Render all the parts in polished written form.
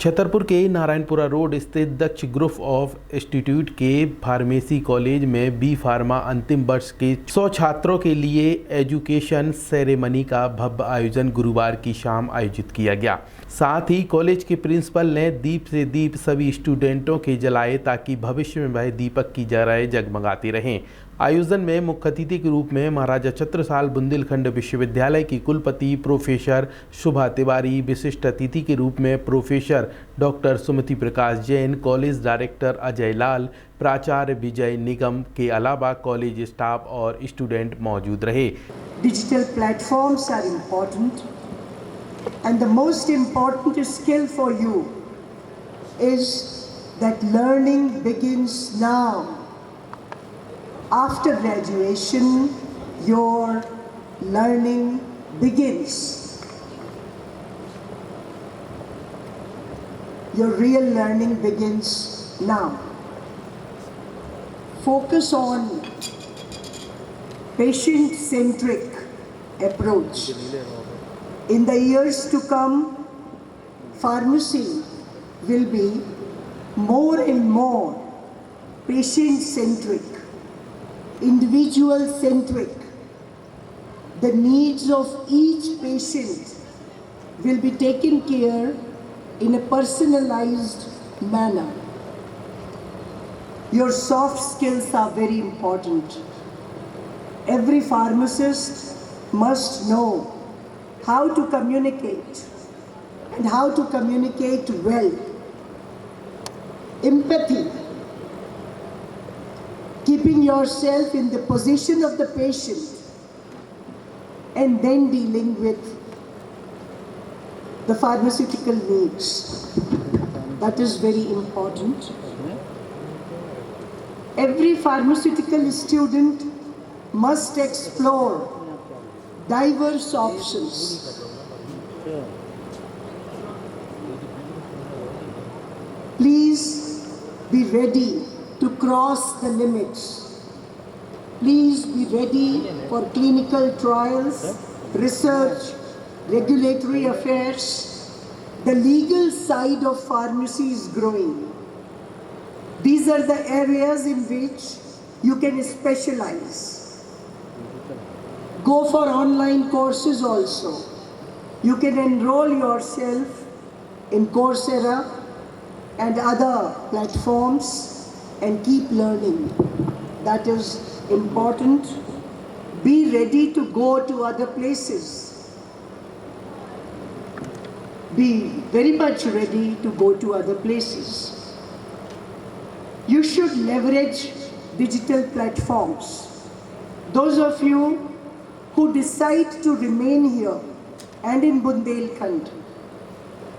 छतरपुर के नारायणपुरा रोड स्थित दक्ष group of institute के फार्मेसी कॉलेज में बी फार्मा अंतिम वर्ष के 100 छात्रों के लिए एजुकेशन सेरेमनी का भव्य आयोजन गुरुवार की शाम आयोजित किया गया। साथ ही कॉलेज के प्रिंसिपल ने दीप से दीप सभी स्टूडेंटों के जलाए ताकि भविष्य में वह दीपक की जराएं जगमगाती रहें। आयोजन में मुख्य अतिथि के रूप में महाराजा छत्रसाल बुंदेलखंड विश्वविद्यालय की कुलपति प्रोफेसर शुभा तिवारी, विशिष्ट अतिथि के रूप में प्रोफेसर डॉक्टर सुमति प्रकाश जैन, कॉलेज डायरेक्टर अजय लाल, प्राचार्य विजय निगम के अलावा कॉलेज स्टाफ और स्टूडेंट मौजूद रहे। Digital platforms are important and the most important skill for you is that learning begins now. After graduation, your learning begins. Your real learning begins now. Focus on patient-centric approach. In the years to come, pharmacy will be more and more patient-centric, individual-centric. The needs of each patient will be taken care in a personalized manner. Your soft skills are very important. Every pharmacist must know how to communicate and how to communicate well. Empathy, keeping yourself in the position of the patient and then dealing with the pharmaceutical needs. That is very important. Every pharmaceutical student must explore diverse options. Please be ready to cross the limits. Please be ready for clinical trials, research, regulatory affairs. The legal side of pharmacy is growing. These are the areas in which you can specialize. Go for online courses also. You can enroll yourself in Coursera and other platforms and keep learning. That is important. Be ready to go to other places. Be very much ready to go to other places. You should leverage digital platforms. Those of you who decide to remain here and in Bundelkhand,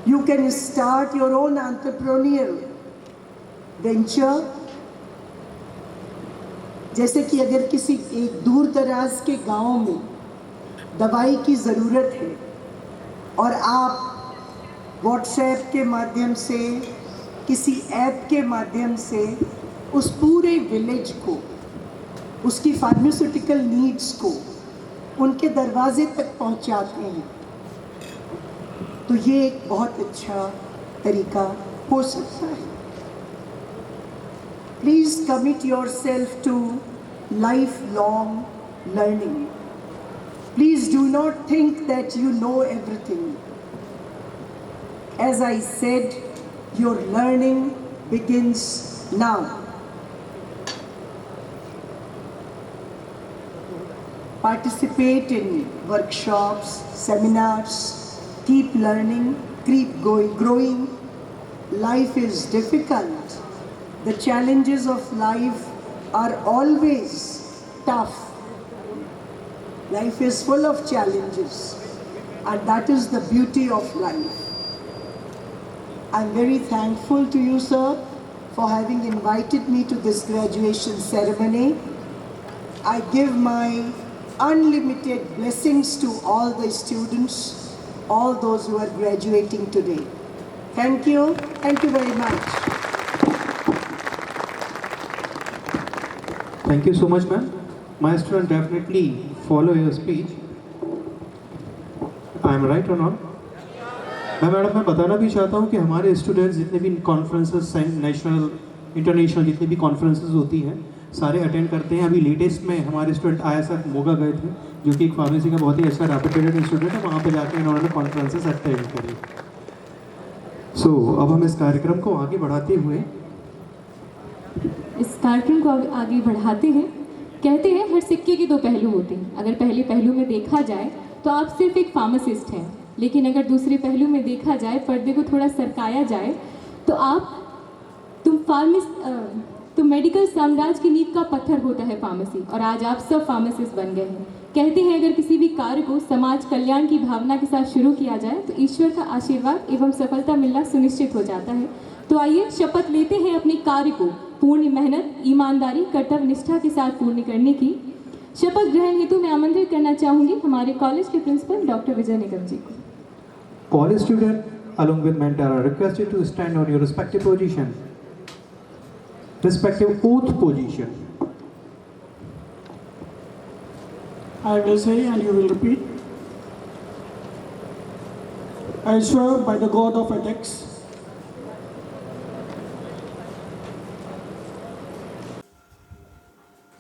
you can start your own entrepreneurial venture. जैसे कि अगर किसी एक दूर दराज के गांव में दवाई की ज़रूरत है और आप व्हाट्सएप के माध्यम से, किसी ऐप के माध्यम से उस पूरे विलेज को, उसकी फार्मास्यूटिकल नीड्स को उनके दरवाजे तक पहुंचाते हैं, तो ये एक बहुत अच्छा तरीका हो सकता है। Please commit yourself to lifelong learning. Please do not think that you know everything. As I said, your learning begins now. Participate in workshops, seminars, keep learning, keep growing. Life is difficult. The challenges of life are always tough. Life is full of challenges, and that is the beauty of life. I'm very thankful to you, sir, for having invited me to this graduation ceremony. I give my unlimited blessings to all the students, all those who are graduating today. Thank you. Thank you very much. Thank you so much, ma'am. My student definitely follow your speech. I am right or not? Madam मैं बताना भी चाहता हूँ कि हमारे students जितने भी conferences national international जितनी भी कॉन्फ्रेंसेस होती हैं सारे अटेंड करते हैं। अभी लेटेस्ट में हमारे स्टूडेंट IISER मोगा गए थे, जो कि एक फार्मेसी का बहुत ही अच्छा रेपुटेड इंस्टीट्यूट है, वहाँ पे जाके इन्होंने कॉन्फ्रेंसेस अटेंड करी। सो अब हम इस कार्यक्रम को आगे बढ़ाते हुए आगे बढ़ाते हैं। कहते हैं हर सिक्के के दो पहलू होते हैं। अगर पहले पहलू में देखा जाए तो आप सिर्फ एक फार्मासिस्ट हैं, लेकिन अगर दूसरे पहलू में देखा जाए, पर्दे को थोड़ा सरकाया जाए, तो तुम मेडिकल साम्राज्य की नींव का पत्थर होता है फार्मेसी, और आज आप सब फार्मासिस्ट बन गए हैं। कहते हैं अगर किसी भी कार्य को समाज कल्याण की भावना के साथ शुरू किया जाए तो ईश्वर का आशीर्वाद एवं सफलता मिलना सुनिश्चित हो जाता है। तो आइए शपथ लेते हैं अपने कार्य को पूर्ण मेहनत, ईमानदारी, कर्तव्य निष्ठा के साथ पूर्ण करने की। शपथ ग्रहण हेतु मैं आमंत्रित करना चाहूँगी हमारे कॉलेज के प्रिंसिपल डॉक्टर विजय निगम जी को। All students along with mentor are requested to stand on your respective position. Respective oath position. I will say and you will repeat. I swear by the God of ethics.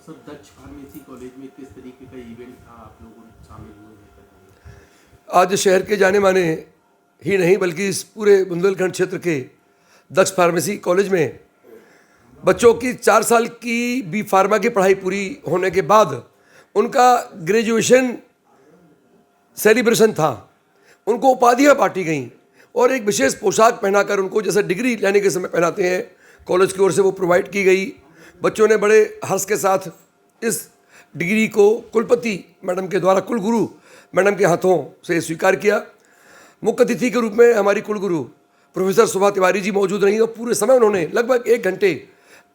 Sir, Daksh pharmacy college में किस तरीके का event था, आप लोगों ने शामिल हुए हैं? आज शहर के जाने माने ही नहीं बल्कि इस पूरे बुंदेलखंड क्षेत्र के दक्ष फार्मेसी कॉलेज में बच्चों की 4 साल की बी फार्मा की पढ़ाई पूरी होने के बाद उनका ग्रेजुएशन सेलिब्रेशन था। उनको उपाधियाँ बांटी गईं और एक विशेष पोशाक पहनाकर उनको जैसे डिग्री लेने के समय पहनाते हैं, कॉलेज की ओर से वो प्रोवाइड की गई। बच्चों ने बड़े हर्ष के साथ इस डिग्री को कुलपति मैडम के द्वारा, कुलगुरु मैडम के हाथों से स्वीकार किया। मुख्य अतिथि के रूप में हमारी कुलगुरु प्रोफेसर सुभा तिवारी जी मौजूद रही और पूरे समय उन्होंने लगभग 1 घंटे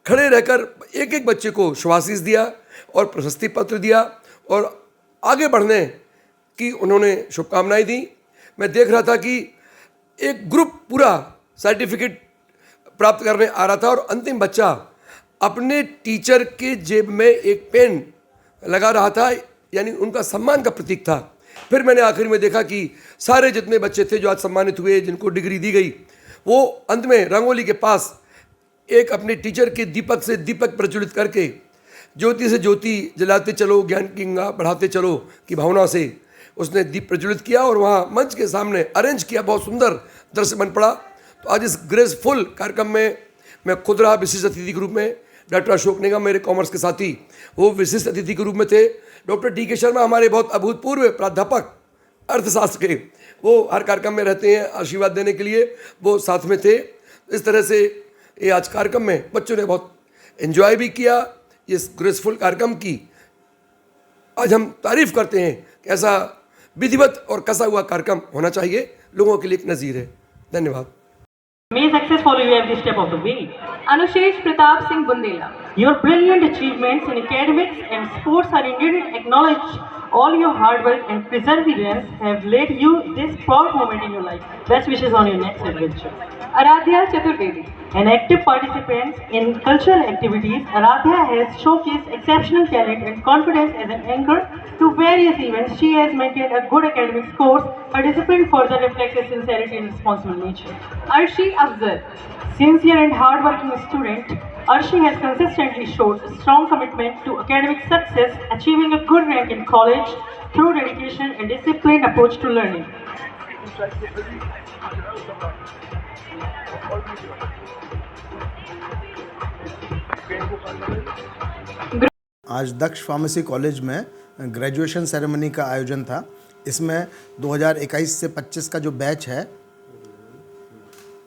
खड़े रहकर एक एक बच्चे को शुभाशीष दिया और प्रशस्ति पत्र दिया और आगे बढ़ने की उन्होंने शुभकामनाएं दी। मैं देख रहा था कि एक ग्रुप पूरा सर्टिफिकेट प्राप्त करने आ रहा था और अंतिम बच्चा अपने टीचर के जेब में एक पेन लगा रहा था, यानी उनका सम्मान का प्रतीक था। फिर मैंने आखिर में देखा कि सारे जितने बच्चे थे जो आज सम्मानित हुए, जिनको डिग्री दी गई, वो अंत में रंगोली के पास एक अपने टीचर के दीपक से दीपक प्रज्वलित करके ज्योति से ज्योति जलाते चलो, ज्ञान की गंगा बढ़ाते चलो की भावना से उसने दीप प्रज्वलित किया और वहाँ मंच के सामने अरेंज किया। बहुत सुंदर दृश्य बन पड़ा। तो आज इस ग्रेसफुल कार्यक्रम में मैं खुद रहा विशिष्ट अतिथि के रूप में। डॉक्टर अशोक निगम मेरे कॉमर्स के साथी, वो विशिष्ट अतिथि के रूप में थे। डॉक्टर DK शर्मा हमारे बहुत अभूतपूर्व प्राध्यापक अर्थशास्त्र के, वो हर कार्यक्रम में रहते हैं आशीर्वाद देने के लिए, वो साथ में थे। इस तरह से ये आज कार्यक्रम में बच्चों ने बहुत एंजॉय भी किया। इस ग्रेसफुल कार्यक्रम की आज हम तारीफ करते हैं कि ऐसा विधिवत और कसा हुआ कार्यक्रम होना चाहिए, लोगों के लिए एक नज़ीर है। धन्यवाद। May success follow you every step of the way. अनुशेष Pratap Singh Bundela. Your brilliant achievements in academics and sports are indeed acknowledged. All your hard work and perseverance have led you this proud moment in your life. Best wishes on your next adventure. Aaradhya Chaturvedi. An active participant in cultural activities, Aradhya has showcased exceptional talent and confidence as an anchor to various events. She has maintained a good academic scores. Her discipline further reflects her sincerity and responsible nature. Arshi Afzal. Sincere and hard-working student, Arshi has consistently showed a strong commitment to academic success, achieving a good rank in college through dedication and disciplined approach to learning. आज दक्ष pharmacy college में graduation ceremony का आयोजन था। इसमें 2021 से 25 का जो batch है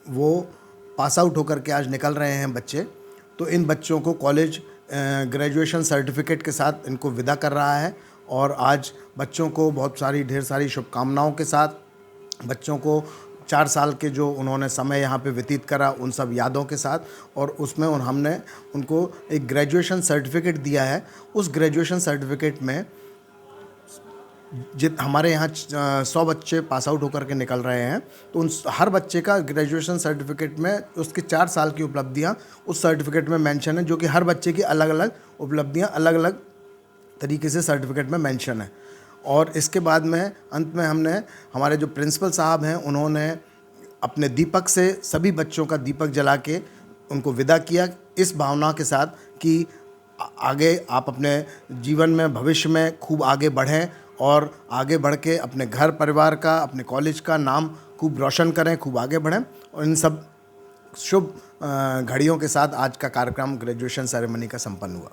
वो पास आउट होकर के आज निकल रहे हैं बच्चे। तो इन बच्चों को कॉलेज ग्रेजुएशन सर्टिफिकेट के साथ इनको विदा कर रहा है और आज बच्चों को बहुत सारी ढेर सारी शुभकामनाओं के साथ बच्चों को 4 साल के जो उन्होंने समय यहाँ पे व्यतीत करा उन सब यादों के साथ, और उसमें हमने उनको एक ग्रेजुएशन सर्टिफिकेट दिया है। उस ग्रेजुएशन सर्टिफिकेट में हमारे यहाँ 100 बच्चे पास आउट होकर के निकल रहे हैं, तो उन हर बच्चे का ग्रेजुएशन सर्टिफिकेट में उसके 4 साल की उपलब्धियाँ उस सर्टिफिकेट में मेंशन है, जो कि हर बच्चे की अलग अलग उपलब्धियाँ अलग अलग तरीके से सर्टिफिकेट में मेंशन है। और इसके बाद में अंत में हमने हमारे जो प्रिंसिपल साहब हैं उन्होंने अपने दीपक से सभी बच्चों का दीपक जला के उनको विदा किया, इस भावना के साथ कि आगे आप अपने जीवन में भविष्य में खूब आगे बढ़ें और आगे बढ़ के अपने घर परिवार का, अपने कॉलेज का नाम खूब रोशन करें, खूब आगे बढ़ें। और इन सब शुभ घड़ियों के साथ आज का कार्यक्रम ग्रेजुएशन सेरेमनी का संपन्न हुआ।